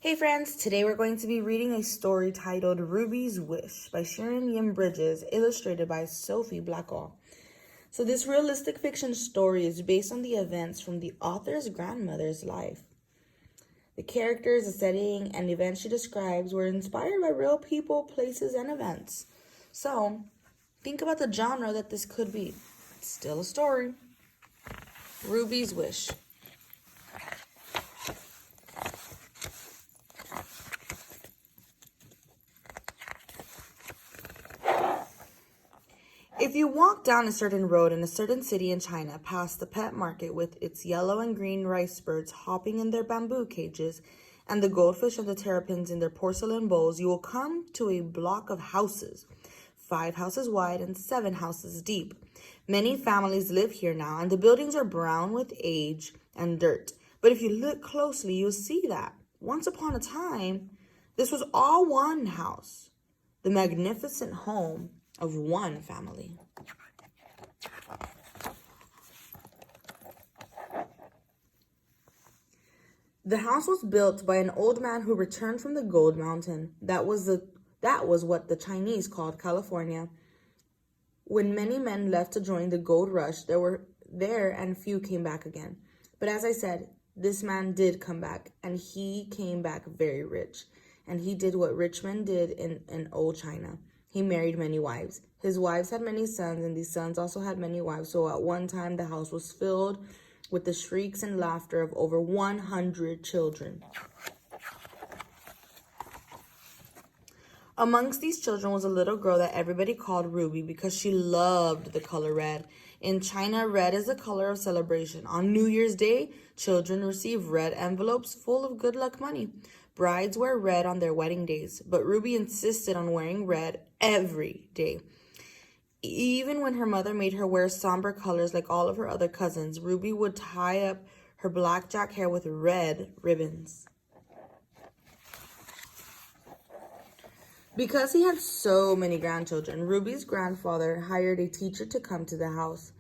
Hey friends, today we're going to be reading a story titled Ruby's Wish by Shirin Bridges, illustrated by Sophie Blackall. So this realistic fiction story is based on the events from the author's grandmother's life. The characters, the setting, and events she describes were inspired by real people, places, and events. So think about the genre that this could be. It's still a story. Ruby's Wish. If you walk down a certain road in a certain city in China, past the pet market with its yellow and green rice birds hopping in their bamboo cages, and the goldfish and the terrapins in their porcelain bowls, you will come to a block of houses, 5 houses wide and 7 houses deep. Many families live here now, and the buildings are brown with age and dirt. But if you look closely, you'll see that once upon a time, this was all one house, the magnificent home of one family. The house was built by an old man who returned from the gold mountain. That was what the Chinese called California. When many men left to join the gold rush, there were and few came back again. But as I said, this man did come back, and he came back very rich. And he did what rich men did in old China. He married many wives. His wives had many sons, and these sons also had many wives. So at one time, the house was filled with the shrieks and laughter of over 100 children. Amongst these children was a little girl that everybody called Ruby because she loved the color red. In China, red is the color of celebration. On New Year's Day, children receive red envelopes full of good luck money. Brides wear red on their wedding days, but Ruby insisted on wearing red every day. Even when her mother made her wear somber colors like all of her other cousins, Ruby would tie up her blackjack hair with red ribbons. Because he had so many grandchildren, Ruby's grandfather hired a teacher to come to the house.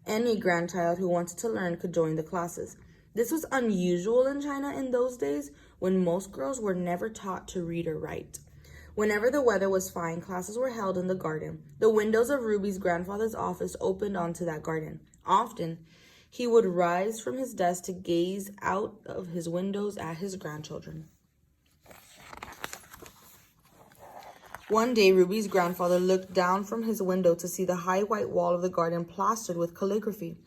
Any grandchild who wanted to learn could join the classes. This was unusual in China in those days, when most girls were never taught to read or write. Whenever the weather was fine, classes were held in the garden. The windows of Ruby's grandfather's office opened onto that garden. Often, he would rise from his desk to gaze out of his windows at his grandchildren. One day, Ruby's grandfather looked down from his window to see the high white wall of the garden plastered with calligraphy.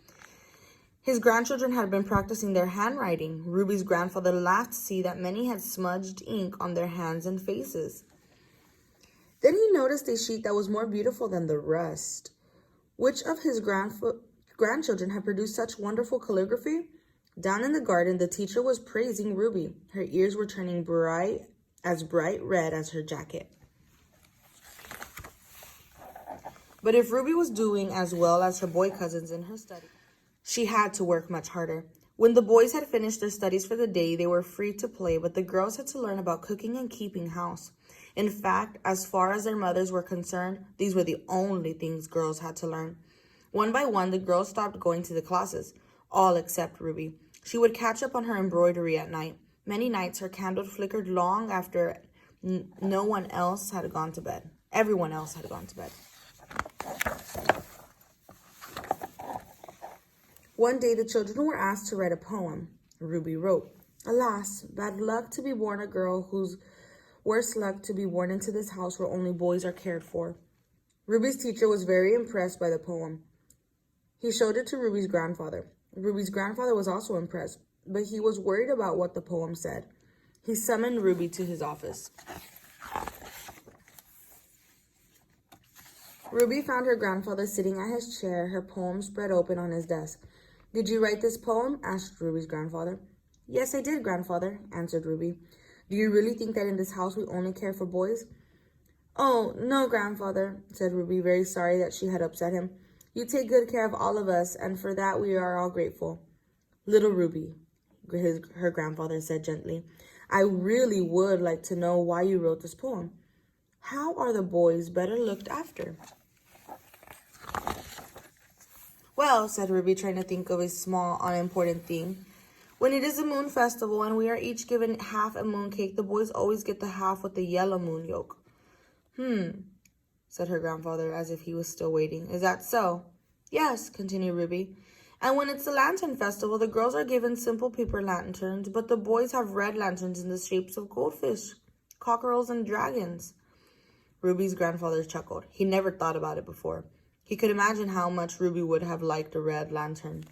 His grandchildren had been practicing their handwriting. Ruby's grandfather laughed to see that many had smudged ink on their hands and faces. Then he noticed a sheet that was more beautiful than the rest. Which of his grandchildren had produced such wonderful calligraphy? Down in the garden, the teacher was praising Ruby. Her ears were turning bright red as her jacket. But if Ruby was doing as well as her boy cousins in her study, she had to work much harder. When the boys had finished their studies for the day, they were free to play, but the girls had to learn about cooking and keeping house. In fact, as far as their mothers were concerned, these were the only things girls had to learn. One by one, the girls stopped going to the classes, all except Ruby. She would catch up on her embroidery at night. Many nights, her candle flickered long after no one else had gone to bed. Everyone else had gone to bed. One day, the children were asked to write a poem. Ruby wrote, "Alas, bad luck to be born a girl whose worse luck to be born into this house where only boys are cared for." Ruby's teacher was very impressed by the poem. He showed it to Ruby's grandfather. Ruby's grandfather was also impressed, but he was worried about what the poem said. He summoned Ruby to his office. Ruby found her grandfather sitting at his chair, her poem spread open on his desk. "Did you write this poem?" asked Ruby's grandfather. "Yes, I did, grandfather," answered Ruby. "Do you really think that in this house we only care for boys?" "Oh, no, grandfather," said Ruby, very sorry that she had upset him. "You take good care of all of us, and for that we are all grateful." "Little Ruby," her grandfather said gently, "I really would like to know why you wrote this poem. How are the boys better looked after?" "Well," said Ruby, trying to think of a small, unimportant thing, When it is a moon festival and we are each given half a moon cake, the boys always get the half with the yellow moon yolk. Said her grandfather as if he was still waiting. Is that so? Yes, continued Ruby. And when it's the lantern festival, the girls are given simple paper lanterns, but the boys have red lanterns in the shapes of goldfish, cockerels, and dragons. Ruby's grandfather chuckled. He never thought about it before. He could imagine how much Ruby would have liked a red lantern.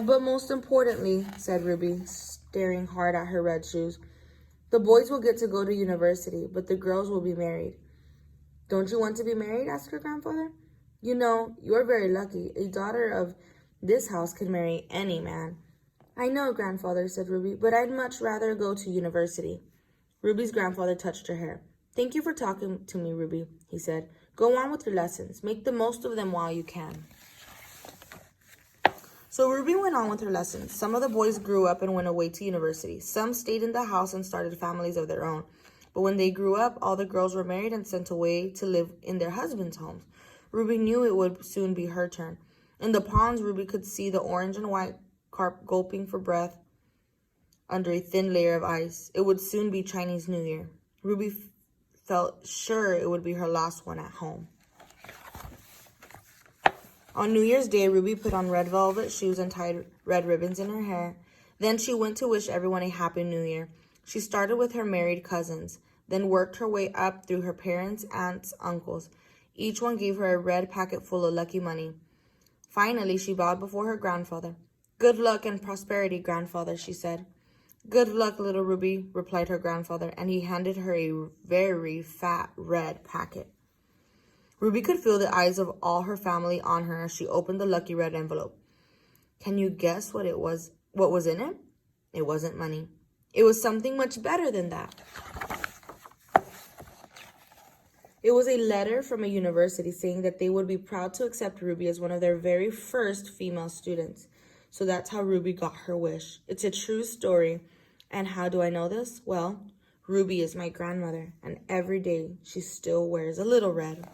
But most importantly, said Ruby, staring hard at her red shoes, the boys will get to go to university, but the girls will be married. Don't you want to be married? Asked her grandfather. You know, you're very lucky. A daughter of this house can marry any man. I know, grandfather, said Ruby, but I'd much rather go to university. Ruby's grandfather touched her hair. Thank you for talking to me, Ruby, he said. Go on with your lessons. Make the most of them while you can. So Ruby went on with her lessons. Some of the boys grew up and went away to university. Some stayed in the house and started families of their own. But when they grew up, all the girls were married and sent away to live in their husbands' homes. Ruby knew it would soon be her turn. In the ponds, Ruby could see the orange and white carp gulping for breath under a thin layer of ice. It would soon be Chinese New Year. Ruby felt sure it would be her last one at home. On New Year's Day, Ruby put on red velvet shoes and tied red ribbons in her hair. Then she went to wish everyone a happy New Year. She started with her married cousins, then worked her way up through her parents, aunts, uncles. Each one gave her a red packet full of lucky money. Finally, she bowed before her grandfather. Good luck and prosperity, grandfather, she said. Good luck, little Ruby, replied her grandfather, and he handed her a very fat red packet. Ruby could feel the eyes of all her family on her as she opened the lucky red envelope. Can you guess what was in it? It wasn't money. It was something much better than that. It was a letter from a university saying that they would be proud to accept Ruby as one of their very first female students. So that's how Ruby got her wish. It's a true story. And how do I know this? Well, Ruby is my grandmother, and every day she still wears a little red.